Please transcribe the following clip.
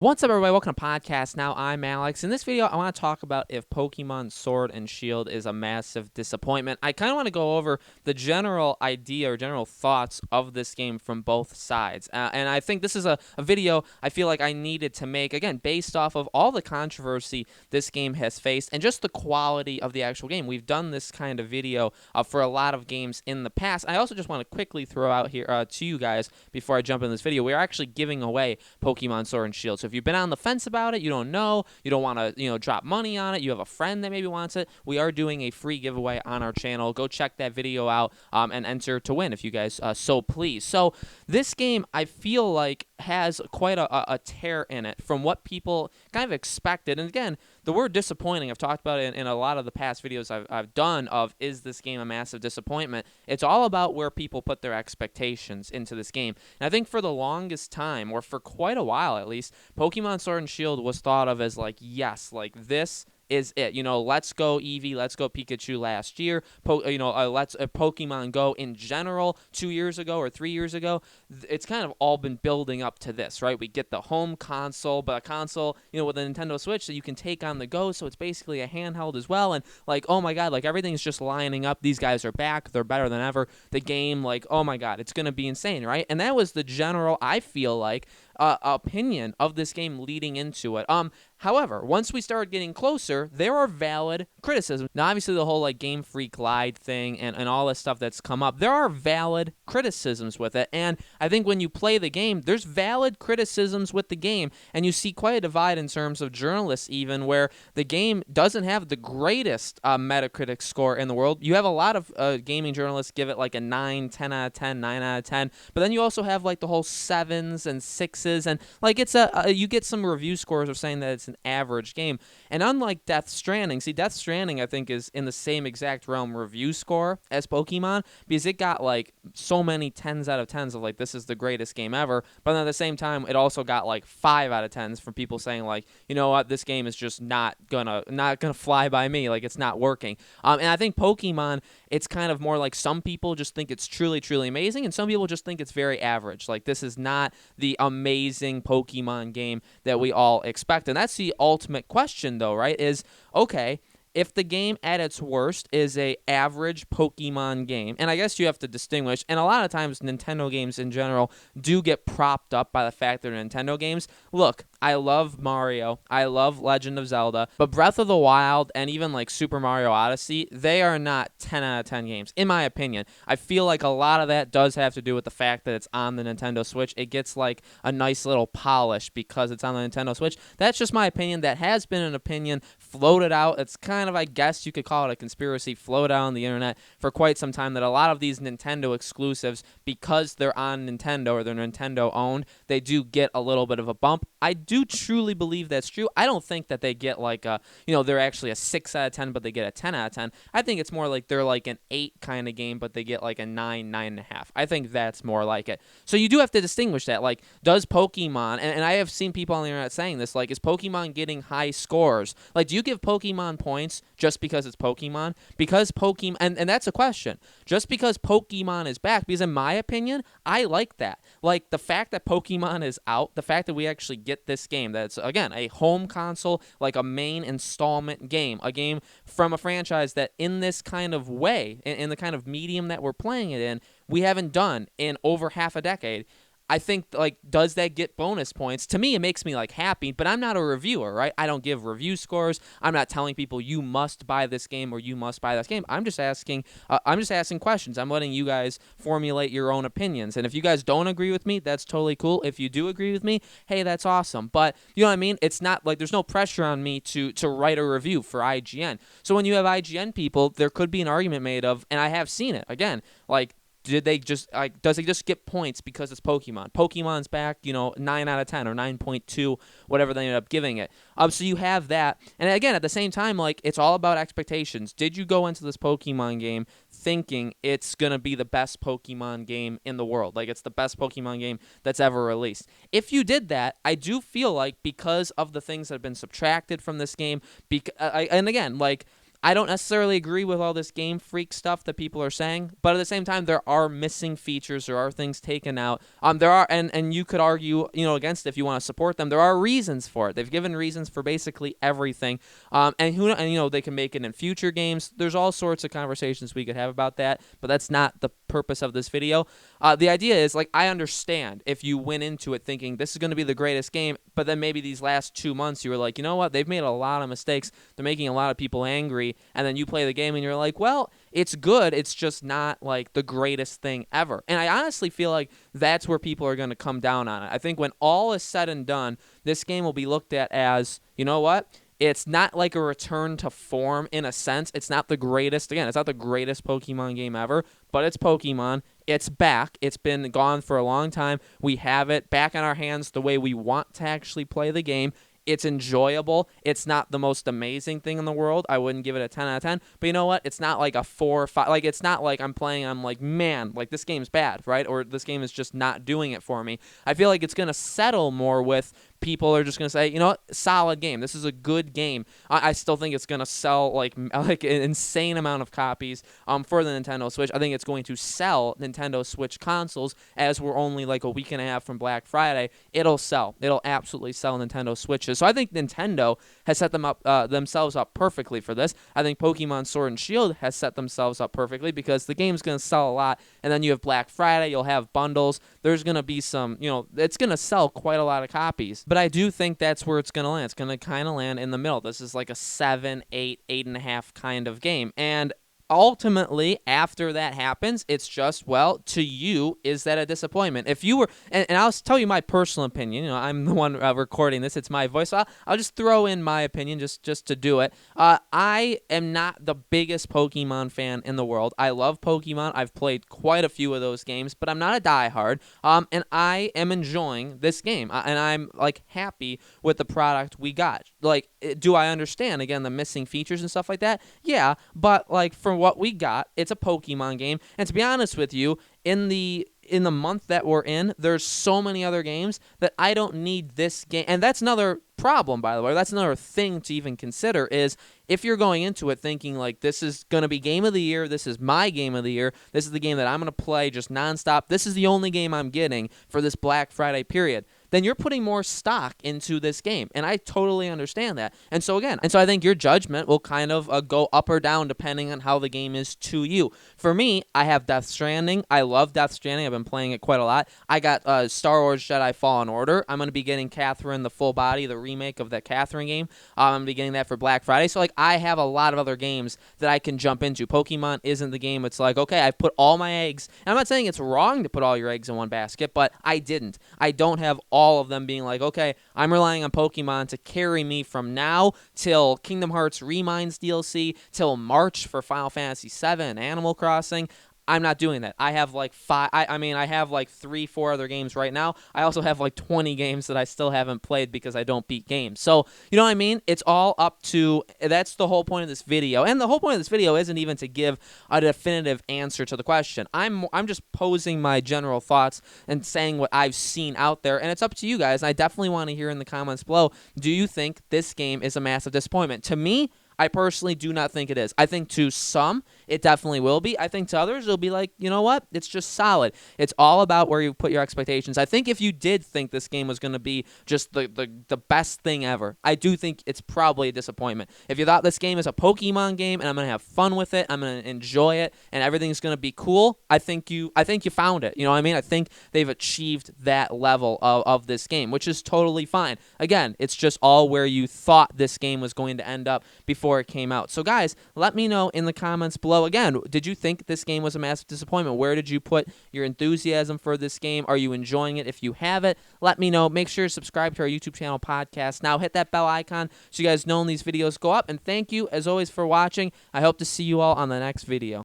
What's up, everybody? Welcome to Podcast Now. I'm Alex. In this video, I want to talk about if Pokemon Sword and Shield is a massive disappointment. I kind of want to go over the general idea or general thoughts of this game from both sides. And I think this is a video I feel like I needed to make, again, based off of all the controversy this game has faced and just the quality of the actual game. We've done this kind of video for a lot of games in the past. I also just want to quickly throw out here to you guys before I jump in this video, we're actually giving away Pokemon Sword and Shield. So if you've been on the fence about it, you don't know, you don't want to, drop money on it, you have a friend that maybe wants it, we are doing a free giveaway on our channel. Go check that video out and enter to win if you guys so please. So this game, I feel like, has quite a tear in it from what people kind of expected. And again, the word disappointing, I've talked about it in a lot of the past videos I've done of, is this game a massive disappointment? It's all about where people put their expectations into this game. And I think for the longest time, or for quite a while at least, Pokemon Sword and Shield was thought of as like, yes, like this is it. Let's Go Eevee, Let's Go Pikachu last year. Let's Pokemon Go in general 2 years ago or 3 years ago. It's kind of all been building up to this, right? We get the home console, but a console, with a Nintendo Switch that you can take on the go. So it's basically a handheld as well. And like, oh my God, like everything's just lining up. These guys are back. They're better than ever. The game, like, oh my God, it's gonna be insane, right? And that was the general, I feel like, opinion of this game leading into it. However, once we started getting closer, there are valid criticisms. Now, obviously, the whole like Game Freak Glide thing and all this stuff that's come up, there are valid criticisms with it. And I think when you play the game, there's valid criticisms with the game, and you see quite a divide in terms of journalists, even where the game doesn't have the greatest Metacritic score in the world. You have a lot of gaming journalists give it like a 9, 10 out of 10, 9 out of 10, but then you also have like the whole 7s and 6s, and like it's you get some review scores of saying that it's an average game. And unlike Death Stranding, Death Stranding I think is in the same exact realm review score as Pokemon, because it got like so many 10s out of 10s of like, this is the greatest game ever, but then at the same time it also got like 5 out of 10s from people saying like, you know what, this game is just not gonna fly by me, like it's not working. And I think Pokemon, it's kind of more like some people just think it's truly, truly amazing, and some people just think it's very average. Like, this is not the amazing Pokemon game that we all expect. And that's the ultimate question, though, right? Is, okay, if the game at its worst is a average Pokemon game, and I guess you have to distinguish, and a lot of times Nintendo games in general do get propped up by the fact they're Nintendo games. Look, I love Mario, I love Legend of Zelda, but Breath of the Wild and even like Super Mario Odyssey, they are not 10 out of 10 games, in my opinion. I feel like a lot of that does have to do with the fact that it's on the Nintendo Switch. It gets like a nice little polish because it's on the Nintendo Switch. That's just my opinion. That has been an opinion floated out. It's kind of, I guess you could call it a conspiracy floated out on the internet for quite some time, that a lot of these Nintendo exclusives, because they're on Nintendo or they're Nintendo owned, they do get a little bit of a bump. I do truly believe that's true. I don't think that they get like a, they're actually a 6 out of 10, but they get a 10 out of 10. I think it's more like they're like an 8 kind of game, but they get like a 9, 9.5. I think that's more like it. So you do have to distinguish that. Like, does Pokemon, and I have seen people on the internet saying this, like, is Pokemon getting high scores? Like, do you give Pokemon points just because it's Pokemon? Because Pokemon, and that's a question. Just because Pokemon is back, because in my opinion, I like that. Like, the fact that Pokemon is out, the fact that we actually get this game, that's, again, a home console, like a main installment game, a game from a franchise that in this kind of way, in the kind of medium that we're playing it in, we haven't done in over half a decade. I think, like, does that get bonus points? To me, it makes me, like, happy, but I'm not a reviewer, right? I don't give review scores. I'm not telling people you must buy this game or you must buy this game. I'm just asking questions. I'm letting you guys formulate your own opinions. And if you guys don't agree with me, that's totally cool. If you do agree with me, hey, that's awesome. But, you know what I mean? It's not, like, there's no pressure on me to write a review for IGN. So when you have IGN people, there could be an argument made of, and I have seen it, again, like, does they just get points because it's Pokemon? Pokemon's back, 9 out of 10 or 9.2, whatever they end up giving it. So you have that. And again, at the same time, like, it's all about expectations. Did you go into this Pokemon game thinking it's going to be the best Pokemon game in the world? Like, it's the best Pokemon game that's ever released. If you did that, I do feel like, because of the things that have been subtracted from this game, and again, like, I don't necessarily agree with all this Game Freak stuff that people are saying, but at the same time, there are missing features. There are things taken out. There are, and you could argue, against it if you want to support them. There are reasons for it. They've given reasons for basically everything. They can make it in future games. There's all sorts of conversations we could have about that, but that's not the purpose of this video. The idea is, like, I understand if you went into it thinking this is going to be the greatest game, but then maybe these last 2 months you were like, you know what, they've made a lot of mistakes. They're making a lot of people angry, and then you play the game and you're like, well, it's good. It's just not like the greatest thing ever. And I honestly feel like that's where people are going to come down on it. I think when all is said and done, this game will be looked at as, you know what? It's not like a return to form in a sense. It's not the greatest. Again, it's not the greatest Pokemon game ever, but it's Pokemon. It's back. It's been gone for a long time. We have it back in our hands the way we want to actually play the game. It's enjoyable. It's not the most amazing thing in the world. I wouldn't give it a 10 out of 10. But you know what? It's not like a 4 or 5. Like, it's not like I'm like, man, like this game's bad, right? Or this game is just not doing it for me. I feel like it's going to settle more with people are just going to say, you know what, solid game. This is a good game. I still think it's going to sell like an insane amount of copies for the Nintendo Switch. I think it's going to sell Nintendo Switch consoles as we're only like a week and a half from Black Friday. It'll sell. It'll absolutely sell Nintendo Switches. So I think Nintendo has set themselves up perfectly for this. I think Pokemon Sword and Shield has set themselves up perfectly because the game's going to sell a lot. And then you have Black Friday. You'll have bundles. There's going to be some, it's going to sell quite a lot of copies. But I do think that's where it's going to land. It's going to kind of land in the middle. This is like a 7, 8, 8.5 kind of game. And ultimately, after that happens, it's just, well, to you, is that a disappointment? If you were, and I'll tell you my personal opinion. I'm the one recording this. It's my voice. So I'll just throw in my opinion just to do it. I am not the biggest Pokemon fan in the world. I love Pokemon. I've played quite a few of those games, but I'm not a diehard. And I am enjoying this game, and I'm like happy with the product we got. Like, do I understand again the missing features and stuff like that? Yeah, but like for what we got, it's a Pokemon game, and to be honest with you, in the month that we're in, there's so many other games that I don't need this game. And that's another problem, by the way. That's another thing to even consider is if you're going into it thinking like this is going to be game of the year, this is my game of the year, this is the game that I'm going to play just nonstop, this is the only game I'm getting for this Black Friday period, then you're putting more stock into this game. And I totally understand that. And so I think your judgment will kind of go up or down depending on how the game is to you. For me, I have Death Stranding. I love Death Stranding. I've been playing it quite a lot. I got Star Wars Jedi Fallen Order. I'm going to be getting Catherine the Full Body, the remake of that Catherine game. I'm going to be getting that for Black Friday. So, like, I have a lot of other games that I can jump into. Pokemon isn't the game. It's like, okay, I've put all my eggs. And I'm not saying it's wrong to put all your eggs in one basket, but I didn't. I don't have all of them being like, okay, I'm relying on Pokemon to carry me from now till Kingdom Hearts Reminds DLC, till March for Final Fantasy VII and Animal Crossing. I'm not doing that. I have like I have like 3-4 other games right now. I also have like 20 games that I still haven't played because I don't beat games. So, you know what I mean? It's all up to, that's the whole point of this video. And the whole point of this video isn't even to give a definitive answer to the question. I'm just posing my general thoughts and saying what I've seen out there. And it's up to you guys. I definitely want to hear in the comments below, do you think this game is a massive disappointment? To me, I personally do not think it is. I think to some, it definitely will be. I think to others, it'll be like, you know what? It's just solid. It's all about where you put your expectations. I think if you did think this game was going to be just the best thing ever, I do think it's probably a disappointment. If you thought this game is a Pokemon game and I'm going to have fun with it, I'm going to enjoy it, and everything's going to be cool, I think you found it. You know what I mean? I think they've achieved that level of this game, which is totally fine. Again, it's just all where you thought this game was going to end up before it came out. So guys, let me know in the comments below. Again, did you think this game was a massive disappointment? Where did you put your enthusiasm for this game? Are you enjoying it? If you have it, let me know. Make sure to subscribe to our YouTube channel Podcast Now. Hit that bell icon so you guys know when these videos go up. And thank you, as always, for watching. I hope to see you all on the next video.